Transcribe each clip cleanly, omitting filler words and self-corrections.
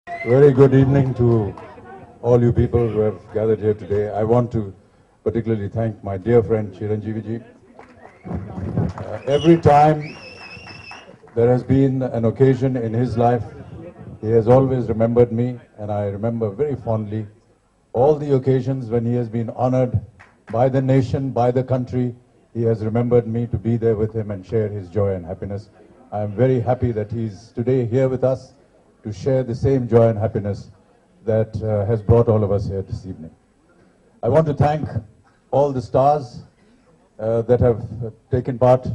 Very good evening to all you people who have gathered here today. I want to particularly thank my dear friend Chiranjeevi ji. Every time there has been an occasion in his life, he has always remembered me, and I remember very fondly all the occasions when he has been honored by the nation, by the country. He has remembered me to be there with him and share his joy and happiness. I am very happy that he's today here with us to share the same joy and happiness that has brought all of us here this evening. I want to thank all the stars that have taken part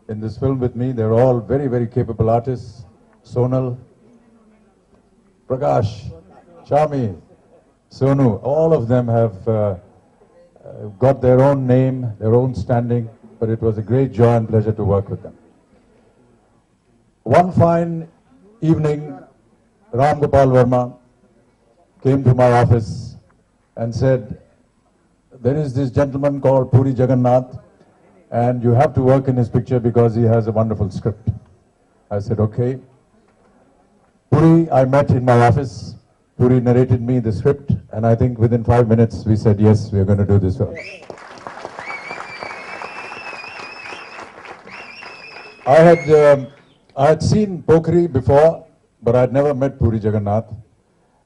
in this film with me. They're all very, very capable artists. Sonal, Prakash, Shami, Sonu, all of them have got their own name, their own standing, but it was a great joy and pleasure to work with them. One fine evening, Ram Gopal Verma came to my office and said, there is this gentleman called Puri Jagannath, and you have to work in his picture because he has a wonderful script. I said, okay. Puri, I met in my office. Puri narrated me the script, and I think within 5 minutes we said, yes, we are going to do this film. I had seen Pokhri before, but I'd never met Puri Jagannath.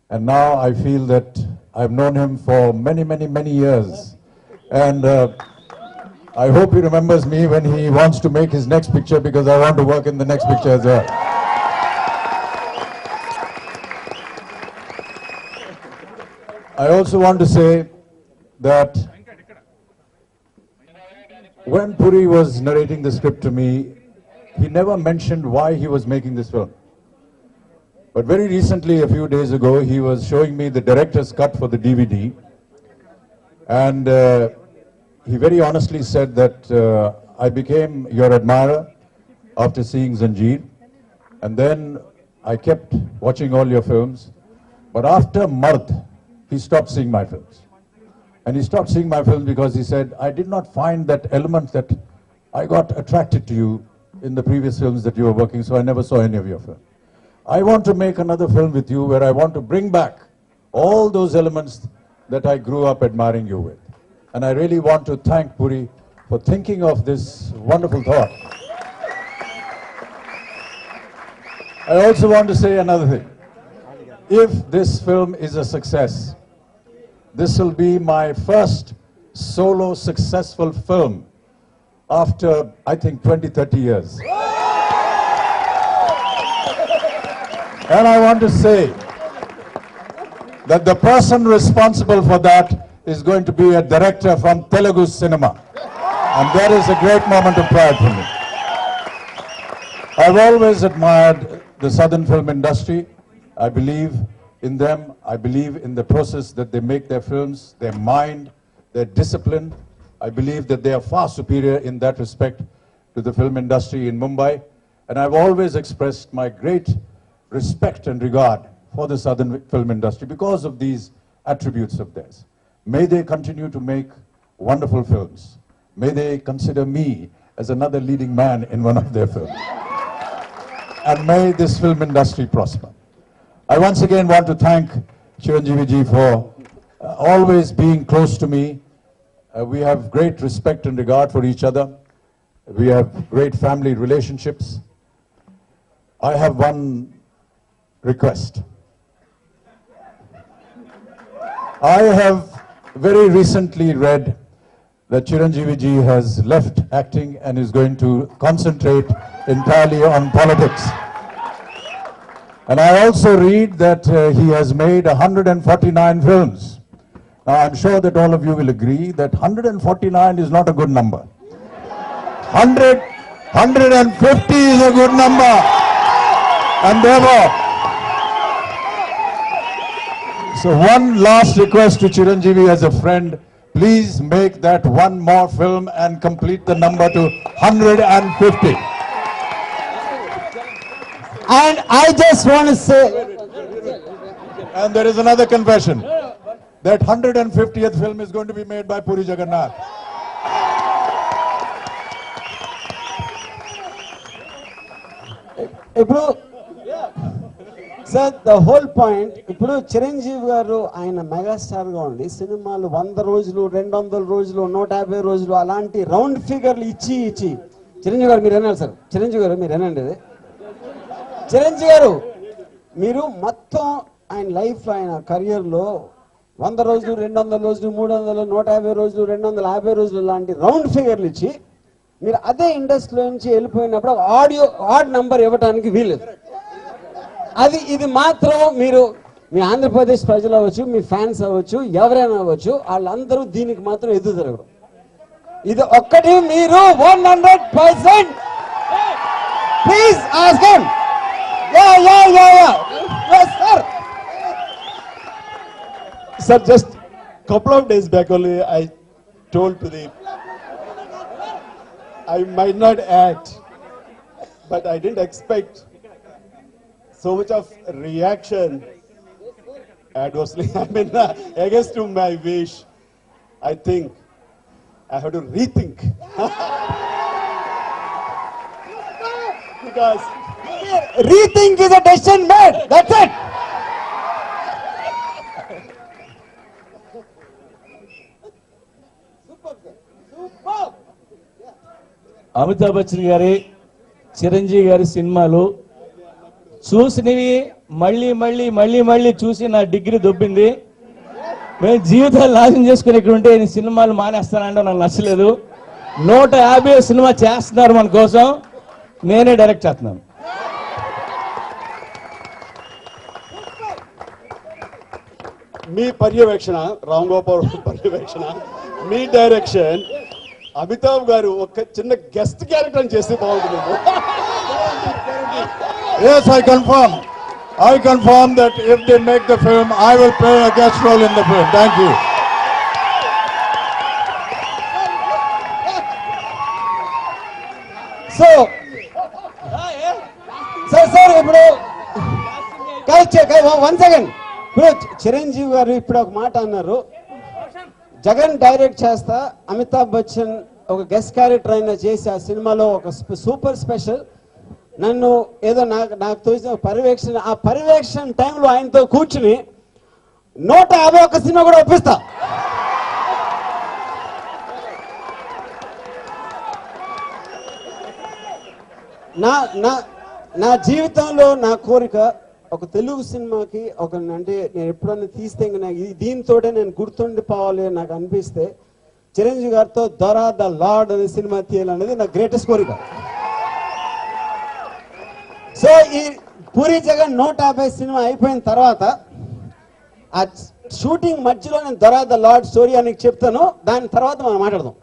And now I feel that I've known him for many, many, many years. And I hope he remembers me when he wants to make his next picture, because I want to work in the next picture as well. I also want to say that when Puri was narrating the script to me, he never mentioned why he was making this film. But very recently, a few days ago, he was showing me the director's cut for the DVD. And he very honestly said that I became your admirer after seeing Zanjeer. And then I kept watching all your films. But after Mard, he stopped seeing my films. And he stopped seeing my films because he said, I did not find that element that I got attracted to you in the previous films that you were working, so I never saw any of your films. I want to make another film with you where I want to bring back all those elements that I grew up admiring you with. And I really want to thank Puri for thinking of this wonderful thought. I also want to say another thing. If this film is a success, this will be my first solo successful film after, I think, 20, 30 years. And I want to say that the person responsible for that is going to be a director from Telugu cinema. And that is a great moment of pride for me. I've always admired the Southern film industry. I believe in them. I believe in the process that they make their films, their mind, their discipline. I believe that they are far superior in that respect to the film industry in Mumbai. And I've always expressed my great respect and regard for the Southern film industry because of these attributes of theirs. May they continue to make wonderful films. May they consider me as another leading man in one of their films. And may this film industry prosper. I once again want to thank Chiranjeevi ji for always being close to me. We have great respect and regard for each other. We have great family relationships. I have one request. I have very recently read that Chiranjeevi ji has left acting and is going to concentrate entirely on politics. And I also read that he has made 149 films. Now, I'm sure that all of you will agree that 149 is not a good number. 100, 150 is a good number. And therefore, so one last request to Chiranjeevi as a friend, please make that one more film and complete the number to 150. And I just want to say, And there is another confession. That 150th film is going to be made by Puri Jagannath. ఇప్పుడు sir the whole point, ఇప్పుడు చిరంజీవి గారు ఆయన megastar గా ఉండి సినిమాలు 100 రోజులు 200 రోజులు 150 రోజులు అలాంటి రౌండ్ ఫిగర్లు ఇచ్చి చిరంజీవి గారు మీరు అన్నారు సార్, చిరంజీవి గారు మీరు అనండి అది, చిరంజీవి గారు మీరు మొత్తం ఆయన లైఫ్ ఆయన కెరియర్లో 100 రోజులు 200 రోజులు 300 150 రోజులు 250 రోజులు లాంటి రౌండ్ ఫిగర్లు ఇచ్చి మీరు అదే ఇండస్ట్రీలో నుంచి వెళ్ళిపోయినప్పుడు ఆడ్ నంబర్ ఇవ్వడానికి వీలేదు. ఇది మాత్రం మీరు మీ ఆంధ్రప్రదేశ్ ప్రజలు అవ్వచ్చు, మీ ఫ్యాన్స్ అవ్వచ్చు, ఎవరైనా అవ్వచ్చు, వాళ్ళందరూ దీనికి మాత్రం ఎదురు జరగరు. ఇది ఒక్కటి మీరు 100% please ask him. Sir, just couple of days back only I told Pradeep I might not act, but I didn't expect so much of reaction adversely. I mean, against to my wish. I think I have to rethink. Because rethink is a decision made. That's it. Amitabh Bachchan గారి చిరంజీవి గారి సినిమాలు చూసినవి మళ్ళీ మళ్ళీ మళ్ళీ మళ్ళీ చూసి నా డిగ్రీ దొబ్బింది. మేము జీవితాలు నాశనం చేసుకుని ఇక్కడ ఉంటే నేను సినిమాలు మానేస్తానంటే నాకు నచ్చలేదు. 150 సినిమా చేస్తున్నారు మన కోసం, నేనే డైరెక్ట్ చేస్తున్నాను. మీ పర్యవేక్షణ, రామ్ గోపాల్ పర్యవేక్షణ, మీ డైరెక్షన్, అమితాబ్ గారు ఒక చిన్న గెస్ట్ క్యారెక్టర్ చేస్తే బాగుంటుంది. Yes, I confirm that if they make the film, I will play a guest role in the film. Thank you. So, sir, ఇప్పుడు వన్ సెకండ్, ఇప్పుడు చిరంజీవి గారు ఇప్పుడు ఒక మాట అన్నారు, జగన్ డైరెక్ట్ చేస్తా, అమితాబ్ బచ్చన్ ఒక గెస్ట్ క్యారెక్టర్ అయినా చేసి ఆ సినిమాలో ఒక సూపర్ స్పెషల్, నన్ను ఏదో నాకు తోచిన పర్యవేక్షణ, ఆ పర్యవేక్షణ టైంలో ఆయనతో కూర్చుని 151 సినిమా కూడా ఒప్పిస్తా. నా జీవితంలో నా కోరిక ఒక తెలుగు సినిమాకి అంటే నేను ఎప్పుడన్నా తీస్తే దీంతోటే నేను గుర్తుండిపోవాలి అని నాకు అనిపిస్తే చిరంజీవి గారితో దొర ద లార్డ్ అనే సినిమా తీయాలనేది నా గ్రేటెస్ట్ కోరిక. సో ఈ పూరి జగన్ 150 సినిమా అయిపోయిన తర్వాత ఆ షూటింగ్ మధ్యలో నేను దొర ద లార్డ్ స్టోరీ అని చెప్తాను, దాని తర్వాత మనం మాట్లాడదాం.